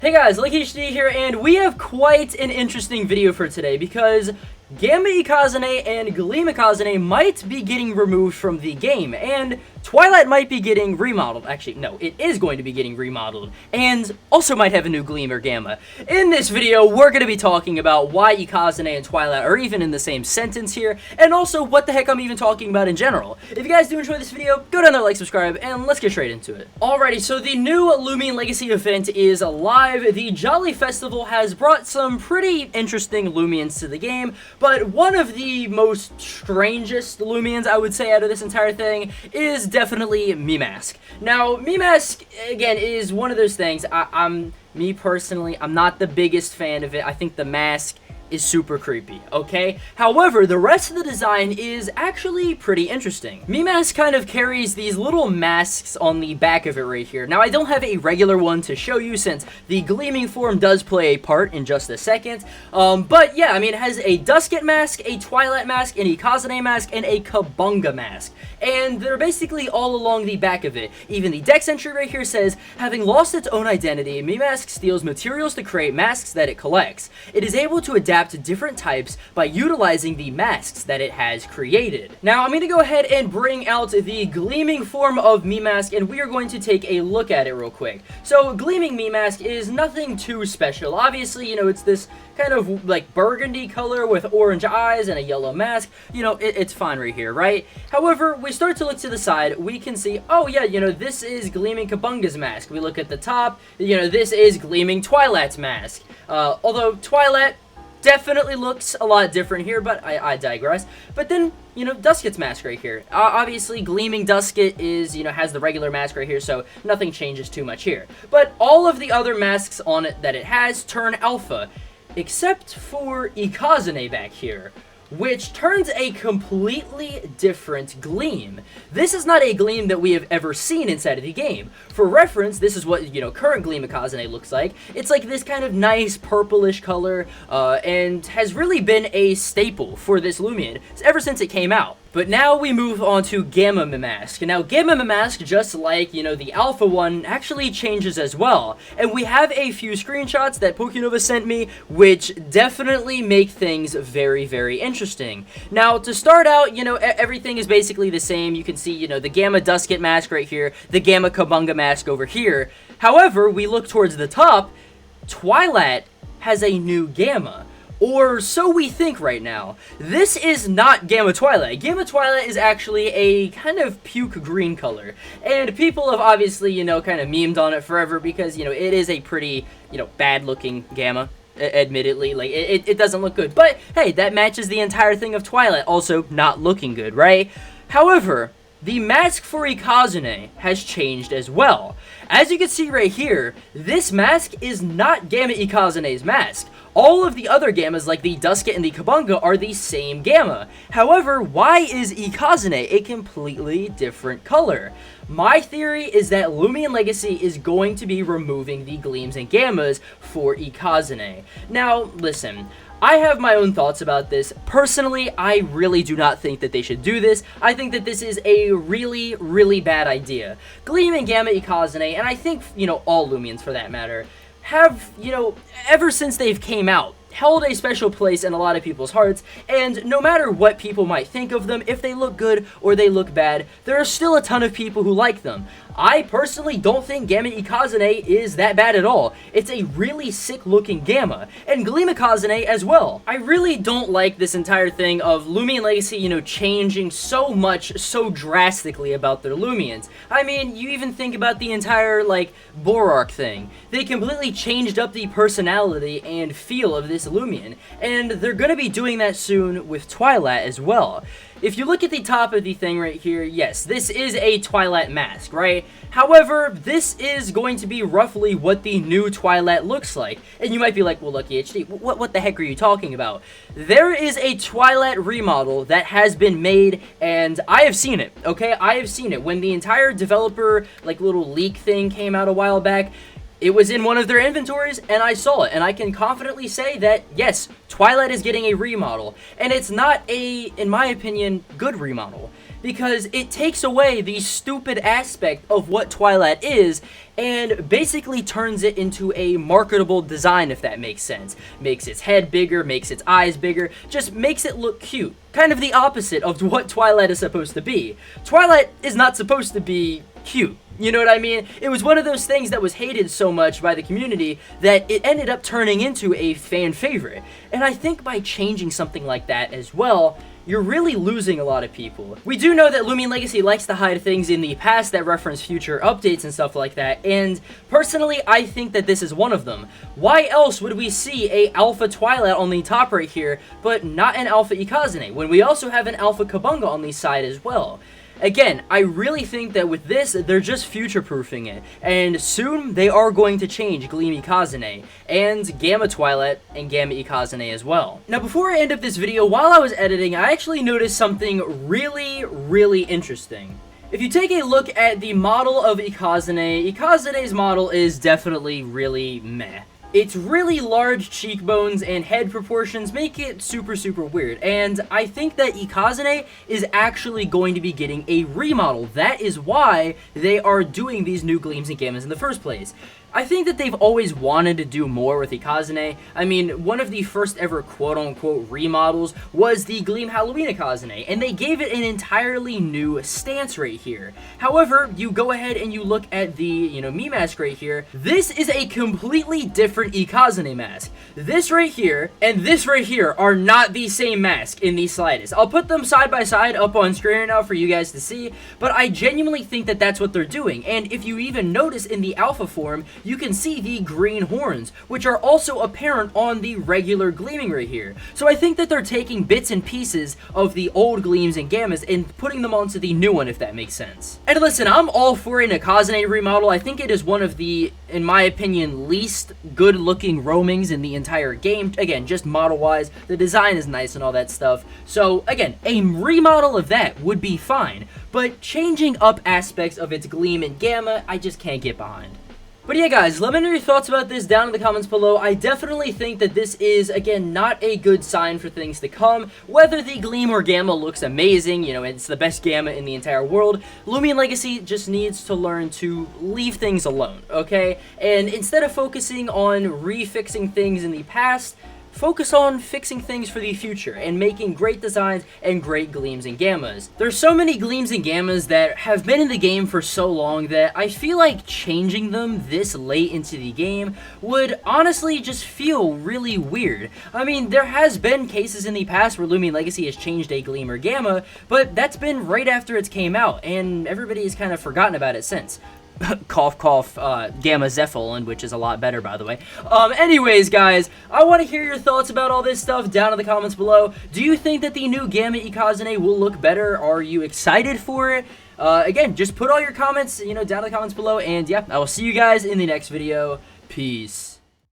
Hey guys, LuckyHD here, and we have quite an interesting video for today because Gamma Ikazane and Gleam Ikazane might be getting removed from the game, and Twilight might be getting remodeled. Actually, no, it is going to be getting remodeled, and also might have a new Gleam or Gamma. In this video, we're going to be talking about why Ikazane and Twilight are even in the same sentence here, and also what the heck I'm even talking about in general. If you guys do enjoy this video, go down there, like, subscribe, and let's get straight into it. Alrighty, so the new Loomian Legacy event is live. The Jolly Festival has brought some pretty interesting Loomians to the game, but one of the most strangest Loomians, I would say, out of this entire thing is definitely Mimask. Now, Mimask, again, is one of those things, me personally, I'm not the biggest fan of it. I think the mask is super creepy, okay? However, the rest of the design is actually pretty interesting. Mimask kind of carries these little masks on the back of it right here. Now, I don't have a regular one to show you since the gleaming form does play a part in just a second. But yeah, I mean, it has a Dusket mask, a Twilight mask, an Ikazane mask, and a Kabunga mask. And they're basically all along the back of it. Even the dex entry right here says, having lost its own identity, Mimask steals materials to create masks that it collects. It is able to adapt to different types by utilizing the masks that it has created. Now, I'm going to go ahead and bring out the gleaming form of Mimask, and we are going to take a look at it real quick. So, gleaming Mimask is nothing too special. Obviously, you know, it's this kind of like burgundy color with orange eyes and a yellow mask. You know, it's fine right here, right? However, we start to look to the side, we can see, oh yeah, you know, this is Gleaming Kabunga's mask. We look at the top, you know, this is Gleaming Twilight's mask. Although Twilight definitely looks a lot different here, but I digress. But then, you know, Dusket's mask right here. Obviously, Gleaming Dusket is, you know, has the regular mask right here, so nothing changes too much here. But all of the other masks on it that it has turn alpha, except for Ikazane back here, which turns a completely different Gleam. This is not a Gleam that we have ever seen inside of the game. For reference, this is what, you know, current Gleam Ikazane looks like. It's like this kind of nice purplish color, and has really been a staple for this Loomian ever since it came out. But now we move on to Gamma Mimask. Now, Gamma Mimask, just like, you know, the Alpha one, actually changes as well. And we have a few screenshots that Pokenova sent me, which definitely make things very, very interesting. Now, to start out, you know, everything is basically the same. You can see, you know, the Gamma Dusket mask right here, the Gamma Kabunga mask over here. However, we look towards the top, Twilight has a new Gamma. Or so we think right now. This is not Gamma Twilight. Gamma Twilight is actually a kind of puke green color. And people have obviously, you know, kind of memed on it forever because, you know, it is a pretty, you know, bad looking Gamma. Admittedly, like, it doesn't look good. But, hey, that matches the entire thing of Twilight also not looking good, right? However, the mask for Ikazane has changed as well. As you can see right here, this mask is not Gamma Ikazane's mask. All of the other Gammas, like the Dusket and the Kabunga, are the same Gamma. However, why is Ikazane a completely different color? My theory is that Loomian Legacy is going to be removing the Gleams and Gammas for Ikazane. Now, listen, I have my own thoughts about this. Personally, I really do not think that they should do this. I think that this is a really, really bad idea. Gleam and Gamma Ikazane, and I think, you know, all Loomians for that matter, have, you know, ever since they've came out, held a special place in a lot of people's hearts, and no matter what people might think of them, if they look good or they look bad, there are still a ton of people who like them. I personally don't think Gamma Ikazane is that bad at all. It's a really sick looking Gamma, and Gleam Ikazane as well. I really don't like this entire thing of Loomian Legacy, you know, changing so much, so drastically about their Loomians. I mean, you even think about the entire, like, Borark thing. They completely changed up the personality and feel of this Loomian, and they're gonna be doing that soon with Twilight as well. If you look at the top of the thing right here, yes, this is a Twilight mask, right? However, this is going to be roughly what the new Twilight looks like. And you might be like, well, LuckyHD, what the heck are you talking about? There is a Twilight remodel that has been made, and I have seen it, okay? I have seen it. When the entire developer, like, little leak thing came out a while back, it was in one of their inventories, and I saw it, and I can confidently say that, yes, Twilight is getting a remodel, and it's not a, in my opinion, good remodel. because it takes away the stupid aspect of what Twilight is and basically turns it into a marketable design, if that makes sense. Makes its head bigger, makes its eyes bigger, just makes it look cute. Kind of the opposite of what Twilight is supposed to be. Twilight is not supposed to be cute. You know what I mean? It was one of those things that was hated so much by the community that it ended up turning into a fan favorite. And I think by changing something like that as well, you're really losing a lot of people. We do know that Loomian Legacy likes to hide things in the past that reference future updates and stuff like that, and personally, I think that this is one of them. Why else would we see a Alpha Twilight on the top right here, but not an Alpha Ikazane, when we also have an Alpha Kabunga on the side as well? Again, I really think that with this, they're just future-proofing it, and soon they are going to change Gleam Ikazane, and Gamma Twilight, and Gamma Ikazane as well. Now, before I end up this video, while I was editing, I actually noticed something really interesting. If you take a look at the model of Ikazane, Ikazane's model is definitely really meh. Its really large cheekbones and head proportions make it super weird, and I think that Ikazane is actually going to be getting a remodel. That is why they are doing these new Gleams and Gammas in the first place. I think that they've always wanted to do more with Ikazane. I mean, one of the first ever quote-unquote remodels was the Gleam Halloween Ikazane, and they gave it an entirely new stance right here. However, you go ahead and you look at the, me mask right here. This is a completely different Ikazane mask. This right here and this right here are not the same mask in the slightest. I'll put them side by side up on screen right now for you guys to see, but I genuinely think that that's what they're doing. And if you even notice in the alpha form, you can see the green horns, which are also apparent on the regular Gleaming right here. So I think that they're taking bits and pieces of the old Gleams and Gammas and putting them onto the new one, if that makes sense. And listen, I'm all for an Ikazane remodel. I think it is one of the, in my opinion, least good-looking roamings in the entire game. Again, just model-wise, the design is nice and all that stuff. So, again, a remodel of that would be fine, but changing up aspects of its Gleam and Gamma, I just can't get behind. But yeah, guys, let me know your thoughts about this down in the comments below. I definitely think that this is, again, not a good sign for things to come. Whether the Gleam or Gamma looks amazing, it's the best Gamma in the entire world, Loomian Legacy just needs to learn to leave things alone, okay? And instead of focusing on refixing things in the past, focus on fixing things for the future and making great designs and great Gleams and Gammas. There's so many Gleams and Gammas that have been in the game for so long that I feel like changing them this late into the game would honestly just feel really weird. I mean, there has been cases in the past where Loomian Legacy has changed a Gleam or Gamma, but that's been right after it came out, and everybody has kind of forgotten about it since. Cough, cough, Gamma Zephyl, which is a lot better, by the way. Anyways, guys, I want to hear your thoughts about all this stuff down in the comments below. Do you think that the new Gamma Ikazane will look better? Are you excited for it? Again, just put all your comments, down in the comments below, and yeah, I will see you guys in the next video. Peace.